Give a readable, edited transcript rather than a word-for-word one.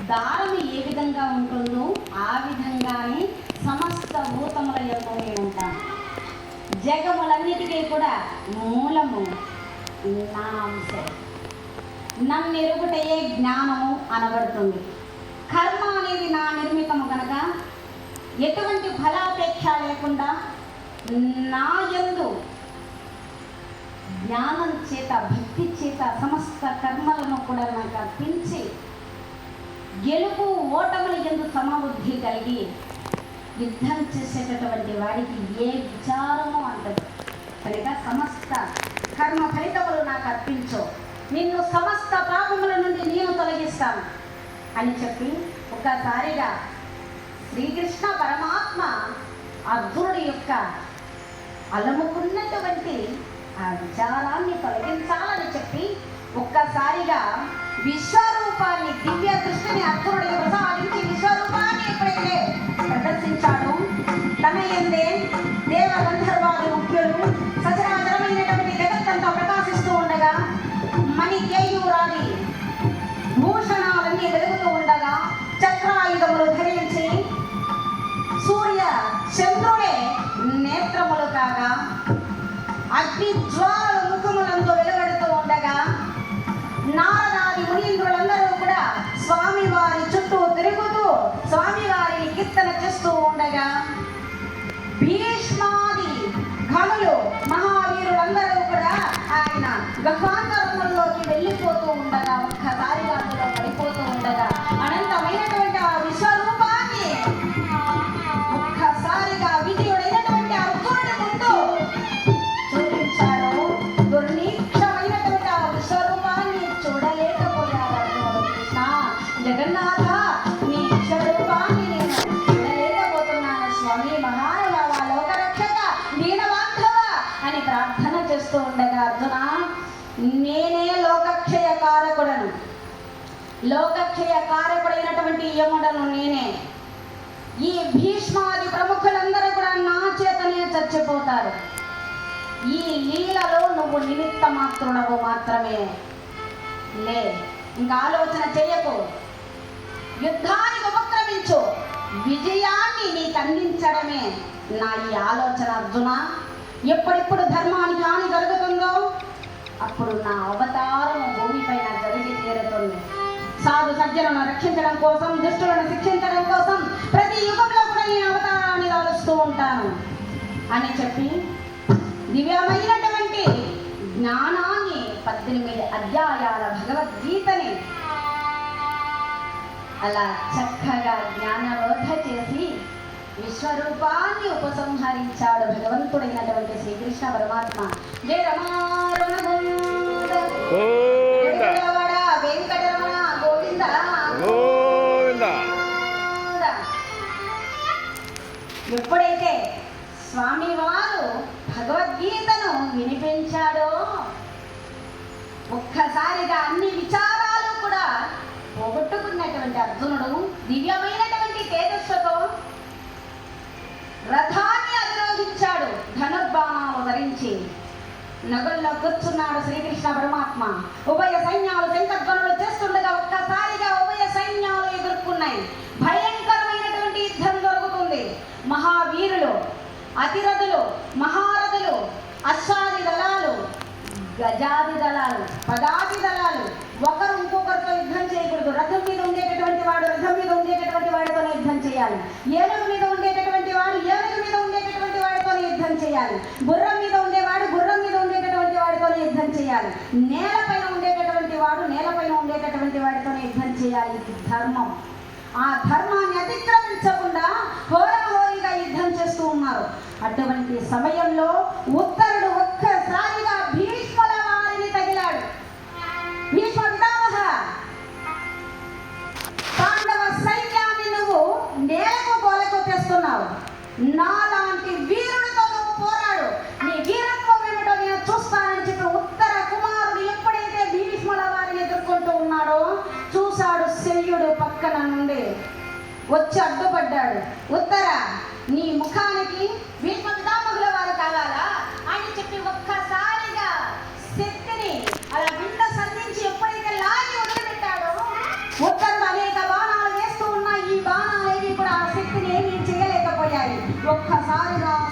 దారము ఏ విధంగా ఉంటుందో ఆ విధంగానే సమస్త భూతముల యందు నేను ఉంటాను. జగములన్నిటికీ కూడా మూలము నా అంశం. నన్ను ఎరుగుటయే జ్ఞానము అనబడుతుంది. కర్మ అనేది నా నిర్మితము కనుక ఎటువంటి ఫలాపేక్ష లేకుండా నా యందు జ్ఞానం చేత భక్తి చేత సమస్త కర్మలను కూడా నాకు అర్పించి గెలుపు ఓటముల యందు సమబుద్ధి కలిగి యుద్ధం చేసేటటువంటి వాడికి ఏ విచారము అంటదు. కనుక సమస్త కర్మ ఫలితములు నాకు అర్పించు, నిన్ను సమస్త పాపముల నుండి నేను తొలగిస్తాను అని చెప్పి ఒక్కసారిగా శ్రీకృష్ణ పరమాత్మ అర్జునుడి యొక్క అలముకున్నటువంటి ఆ విచారాన్ని తొలగించాలని చెప్పి ఒక్కసారిగా విశ్వరూపాన్ని దివ్య దృష్టిని అర్జునుడికి ప్రసాదించి విశ్వరూపాన్ని ఎప్పుడైతే ప్రదర్శించాడు, తన యందే దేవ గంధర్వాది ముఖ్యులు సచరాచరమైనటువంటి జగత్తంతా ప్రకాశిస్తూ ఉండగా మణికేయూరాది భూషణాలన్నీ వెలుగుతూ ఉండగా చక్రాయుధములు ధరించి సూర్య చంద్రుడే నేత్రములు కాగా అగ్ని జ్వాలలు ముఖములందు వెలువడుతూ ఉండగా నారదాది మునీంద్రులందరూ కూడా స్వామివారి చుట్టూ తిరుగుతూ స్వామివారిని కీర్తన చేస్తూ ఉండగా భీష్మాది ఘనులు మహావీరులందరూ కూడా ఆయన గర్భాంతరముల్లోకి వెళ్ళిపోతూ ఉండగా ఒక్కసారిగా అందులో పడిపోతూ ఉండగా అనంతమైనటువంటి ఆ విశ్వరూపాన్ని ఒక్కసారిగా విజయుడైనటువంటి అర్జునుడి ముందు చూపించాడు. దుర్నిక్షమైనటువంటి ఆ విశ్వరూపాన్ని చూడలేకపోయాడు అర్జునుడు. కృష్ణ జగన్నాథ, నీ విశ్వరూపాన్ని నేను చూడలేకపోతున్నాను స్వామి, మహానుభావ, లోకరక్షక, దీనబాంధవ అని ప్రార్థన చేస్తూ ఉండగా అర్జున, నేనే లోకక్షయ కారకుడను, లోకక్షయ కారకుడైనటువంటి యముడను నేనే. ఈ భీష్మాది ప్రముఖులందరూ కూడా నా చేతనే చచ్చిపోతారు. ఈ లీలలో నువ్వు నిమిత్త మాత్రుడవు మాత్రమే. లే, ఇంకా ఆలోచన చేయకు, యుద్ధానికి ఉపక్రమించు, విజయాన్ని నీకు అందించడమే నా ఈ ఆలోచన అర్జున. ఎప్పుడెప్పుడు ధర్మానికి హాని జరుగుతుందో అప్పుడు నా అవతారం భూమిపైన జరిగి తీరుతుంది. సాధు సజ్జలను రక్షించడం కోసం, దుష్టులను శిక్షించడం కోసం ప్రతి యుగంలో కూడా నేను అవతారాన్ని దాలుస్తూ ఉంటాను అని చెప్పి దివ్యమైనటువంటి జ్ఞానాన్ని 18 అధ్యాయాల భగవద్గీతని అలా చక్కగా జ్ఞానబోధ చేసి విశ్వరూపాన్ని ఉపసంహరించాడు భగవంతుడైనటువంటి శ్రీకృష్ణ పరమాత్మ. జయ రమారమణ గోవింద వెంకటరమణ గోవింద గోవింద. ఎప్పుడైతే స్వామివారు భగవద్గీతను వినిపించాడో ఒక్కసారిగా అన్ని విచారాలు కూడా పోగొట్టుకున్నటువంటి అర్జునుడు దివ్యమైనటువంటి తేజస్సుతో రథాన్ని అధిరోహించాడు. ధనుర్బాణాలు ధరించి నగల్లో కూర్చున్నాడు శ్రీకృష్ణ పరమాత్మ. ఉభయ సైన్యాలు శంఖధ్వనులు చేస్తుండగా ఒక్కసారిగా ఉభయ సైన్యాలు ఎదుర్కొన్నాయి. భయంకరమైనటువంటి యుద్ధం జరుగుతుంది. మహావీరులు, అతిరథులు, మహారథులు, అశ్వాది దళాలు, గజాది దళాలు, పదాది దళాలు ఒకరు ఇంకొకరితో యుద్ధం చేయకూడదు. రథం మీద ఉండేటటువంటి వాడు రథం మీద ఉండేటటువంటి వాడితోనే యుద్ధం చేయాలి. ఏనుగు మీద ఉండేటటువంటి వాడు ఏనుగు మీద ఉండేటటువంటి వాడితోనే యుద్ధం చేయాలి. గుర్రం మీద ఉండేవాడు గుర్రం మీద ఉండేటటువంటి వాడితోనే యుద్ధం చేయాలి. నేలపైన ఉండేటటువంటి వాడు నేలపైన ఉండేటటువంటి వాడితోనే యుద్ధం చేయాలి. ఇది ధర్మం. ఆ ధర్మాన్ని అతిక్రమించకుండా హోరాహోరీగా యుద్ధం చేస్తూ ఉన్నారు. అటువంటి సమయంలో ఉత్తరుడు ఒక్కసారిగా భీష్ముల వారిని తగిలాడు. భీష్మ పితామహ, పాండవ సైన్యాన్ని నువ్వు నేలకు గోలకు తెస్తున్నావు. నాలాంటి వీరుడితో నువ్వు పోరాడు, నీ వీరత్వం ఏమిటో నేను చూస్తానని చెప్పి ఉత్తర కుమారుడు ఎప్పుడైతే భీష్ముల వారిని ఎదుర్కొంటూ ఉన్నాడో చూశాడు. శల్యుడు పక్కన నుండి వచ్చి అడ్డుపడ్డాడు. ఉత్తర, నీ ముఖానికి భీష్మ పితామహుల వారు కావాలా అని చెప్పి ఒక్కసారిగా శక్తిని అలా బిండ సంధించి ఎప్పుడైతే లాగి వదిలిపెట్టాడో ఉత్తరుడు అనేక బాణాలు ఒక్కసారిగా